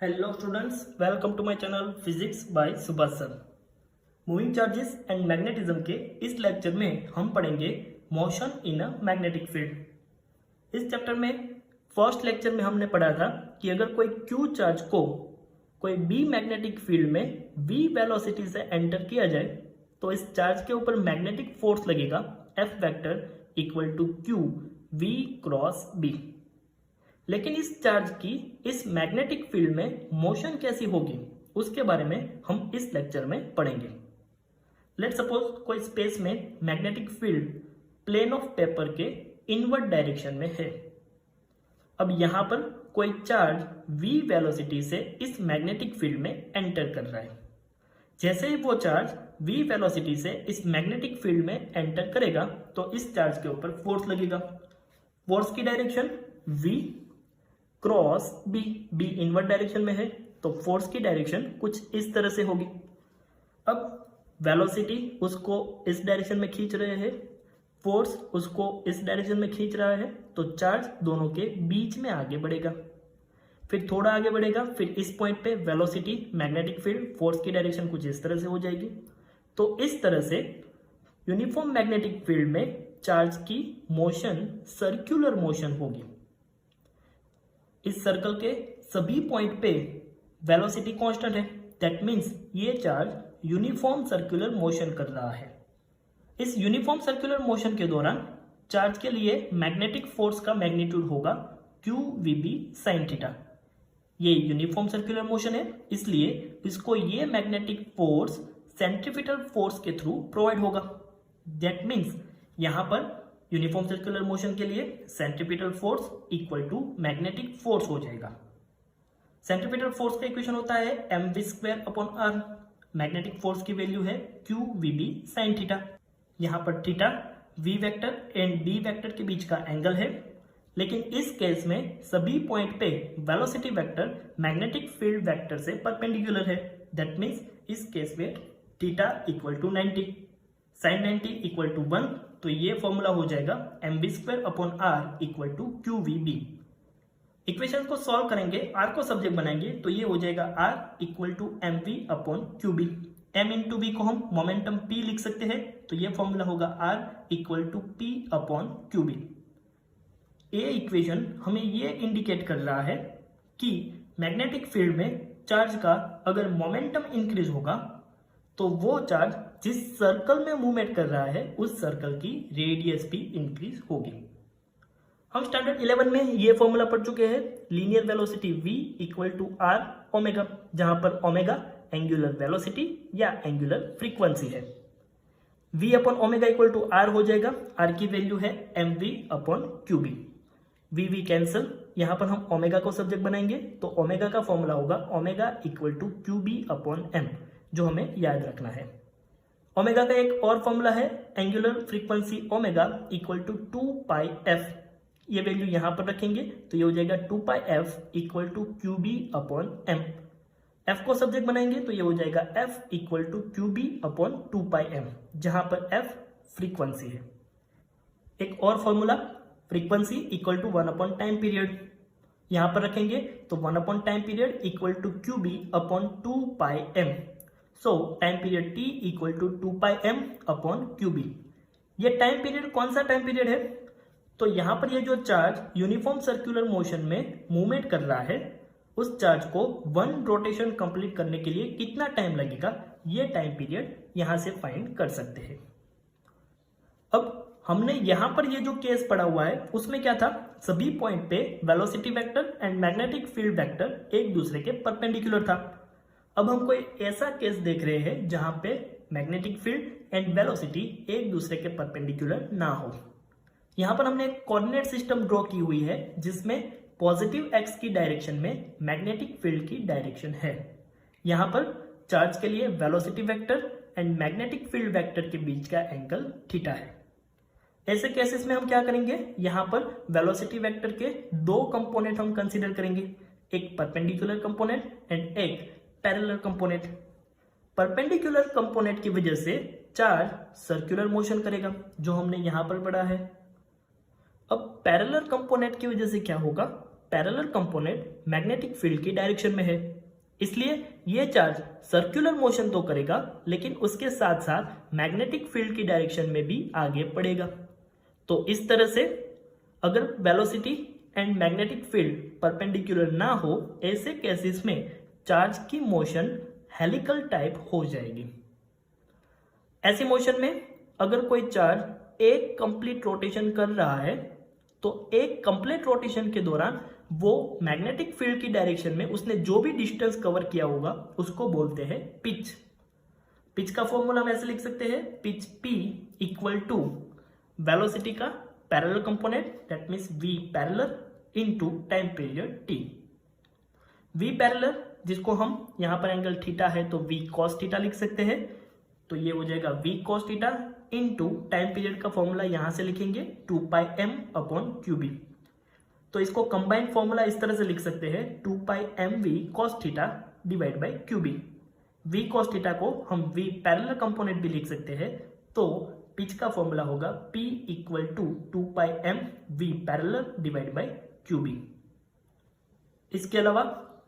Hello students, welcome to my channel Physics by Subhash sir. Moving charges and magnetism के इस lecture में हम पढ़ेंगे motion in a magnetic field. इस chapter में फर्स्ट लेक्चर में हमने पढ़ा था कि अगर कोई Q चार्ज को कोई B मैग्नेटिक फील्ड में V वेलोसिटी से एंटर किया जाए तो इस चार्ज के ऊपर मैग्नेटिक फोर्स लगेगा F vector equal to Q V cross B। लेकिन इस चार्ज की इस मैग्नेटिक फील्ड में मोशन कैसी होगी उसके बारे में हम इस लेक्चर में पढ़ेंगे। लेट सपोज कोई स्पेस में magnetic field plane of paper के इनवर्ड डायरेक्शन में है। अब यहां पर कोई चार्ज v वेलोसिटी से इस मैग्नेटिक फील्ड में एंटर कर रहा है। जैसे ही वो चार्ज v वेलोसिटी से इस मैग्नेटिक फील्ड में एंटर करेगा तो इस चार्ज के ऊपर फोर्स लगेगा। फोर्स की direction v cross B, B inward direction में है तो फोर्स की डायरेक्शन कुछ इस तरह से होगी। अब वेलोसिटी उसको इस डायरेक्शन में खींच रहे हैं, फोर्स उसको इस डायरेक्शन में खींच रहा है, तो चार्ज दोनों के बीच में आगे बढ़ेगा, फिर थोड़ा आगे बढ़ेगा, फिर इस पॉइंट पे वेलोसिटी मैग्नेटिक फील्ड फोर्स की डायरेक्शन कुछ इस तरह से हो जाएगी। तो इस तरह से यूनिफॉर्म मैग्नेटिक फील्ड में चार्ज की मोशन सर्कुलर मोशन होगी। इस सर्कल के सभी पॉइंट पे वेलोसिटी कांस्टेंट है, दैट मीन्स ये चार्ज यूनिफॉर्म सर्कुलर मोशन कर रहा है। इस यूनिफॉर्म सर्कुलर मोशन के दौरान चार्ज के लिए मैग्नेटिक फोर्स का मैग्नीट्यूड होगा QVB sin थीटा। ये यूनिफॉर्म सर्कुलर मोशन है, इसलिए इसको ये मैग्नेटिक फोर्स सेंट्रीपिटल फोर्स के थ्रू प्रोवाइड होगा। दैट मीन्स यहां पर यूनिफॉर्म सर्कुलर मोशन के लिए centripetal force equal to magnetic force हो जाएगा। सेंट्रीपिटल फोर्स का इक्वेशन होता है mv²/r। मैग्नेटिक फोर्स की वैल्यू है QVB sin थीटा। यहां पर theta v vector and d vector के बीच का एंगल है, लेकिन इस केस में सभी पॉइंट पे velocity vector magnetic field vector से परपेंडिकुलर है। दैट मीन्स इस केस में theta equal to 90, sin 90 equal to 1, तो ये फॉर्मूला हो जाएगा mv²/r equal to QVB। Equation को सॉल्व करेंगे, r को सब्जेक्ट बनाएंगे तो ये हो जाएगा r equal to mv/QB। m into b को हम मोमेंटम p लिख सकते हैं, तो ये फॉर्मूला होगा r इक्वल टू p/QB। ये इक्वेशन हमें ये इंडिकेट कर रहा है कि मैग्नेटिक फील्ड में चार्ज का अगर मोमेंटम इंक्रीज होगा तो वो चार्ज जिस सर्कल में मूवमेंट कर रहा है उस सर्कल की रेडियस भी इंक्रीज होगी। हम स्टैंडर्ड 11 में ये फॉर्मूला पढ़ चुके हैं, linear velocity v equal to r omega, जहां पर ओमेगा एंगुलर वेलोसिटी या एंगुलर फ्रीक्वेंसी है। v/ओमेगा इक्वल टू r हो जाएगा, r की वैल्यू है mv/QB। v कैंसिल, यहां पर हम ओमेगा को सब्जेक्ट बनाएंगे तो ओमेगा का फॉर्मूला होगा ओमेगा इक्वल टू QB/m, जो हमें याद रखना है। ओमेगा का एक और फॉर्मूला है angular frequency omega equal to 2πf। ये वैल्यू यहां पर रखेंगे तो ये हो जाएगा 2πf equal to QB/m। f को सब्जेक्ट बनाएंगे तो ये हो जाएगा f इक्वल टू QB/2πm, जहां पर f फ्रीक्वेंसी है। एक और फॉर्मूला फ्रीक्वेंसी इक्वल टू 1/टाइम पीरियड, यहां पर रखेंगे तो 1/टाइम period equal to QB/2πm। So time period t equal to 2πm/QB। ये टाइम पीरियड कौन सा टाइम पीरियड है? तो यहां पर ये जो चार्ज यूनिफॉर्म सर्कुलर मोशन में मूवमेंट कर रहा है उस चार्ज को 1 रोटेशन कंप्लीट करने के लिए कितना टाइम लगेगा, ये टाइम पीरियड यहां से फाइंड कर सकते हैं। अब हमने यहां पर ये जो केस पढ़ा हुआ है उसमें क्या था, सभी पॉइंट पे velocity vector and magnetic field vector एक दूसरे के परपेंडिकुलर था। अब हम कोई ऐसा केस देख रहे हैं जहां पे मैग्नेटिक फील्ड एंड वेलोसिटी एक दूसरे के परपेंडिकुलर ना हो। यहां पर हमने एक कोऑर्डिनेट सिस्टम ड्रॉ की हुई है जिसमें पॉजिटिव x की डायरेक्शन में मैग्नेटिक फील्ड की डायरेक्शन है। यहां पर चार्ज के लिए velocity vector and magnetic field vector के बीच का एंगल थीटा है। ऐसे केसेस में हम क्या करेंगे, यहां पर वेलोसिटी वेक्टर के दो कंपोनेंट हम कंसीडर करेंगे, एक परपेंडिकुलर कंपोनेंट एंड एक पैरेलल कंपोनेंट। परपेंडिकुलर कंपोनेंट की वजह से चार्ज सर्कुलर मोशन करेगा, जो हमने यहां पर पढ़ा है। अब पैरेलल कंपोनेंट की वजह से क्या होगा, पैरेलल कंपोनेंट मैग्नेटिक फील्ड की डायरेक्शन में है, इसलिए ये चार्ज सर्कुलर मोशन तो करेगा लेकिन उसके साथ साथ मैग्नेटिक फील्ड की डायरेक्शन में भी आगे बढ़ेगा। तो इस तरह से अगर velocity and magnetic field perpendicular ना हो, ऐसे केसेस में चार्ज की मोशन हेलिकल टाइप हो जाएगी। ऐसी मोशन में अगर कोई चार्ज एक कंप्लीट रोटेशन कर रहा है तो एक कंप्लीट रोटेशन के दौरान वो मैग्नेटिक फील्ड की डायरेक्शन में उसने जो भी डिस्टेंस कवर किया होगा उसको बोलते हैं पिच। पिच का फॉर्मूला हम ऐसे लिख सकते हैं, pitch P equal to velocity का parallel component that means V parallel into time period T। V parallel जिसको हम यहाँ पर एंगल थीटा है तो V cos थीटा लिख सकते हैं, तो ये हो जाएगा V cos theta into time period का फॉर्मूला यहां से लिखेंगे 2πm/QB। तो इसको कंबाइंड फॉर्मूला इस तरह से लिख सकते हैं 2πmV cos theta divide by QB। V cos theta को हम V पैरेलल कंपोनेंट भी लिख सकते हैं, तो पिच का फॉर्मूला होगा P equal to 2πmV parallel divide by QB। इसके अलावा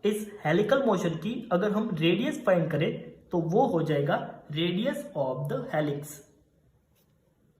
इस हेलिकल मोशन की अगर हम रेडियस फाइंड करें तो वो हो जाएगा रेडियस ऑफ द हेलिक्स।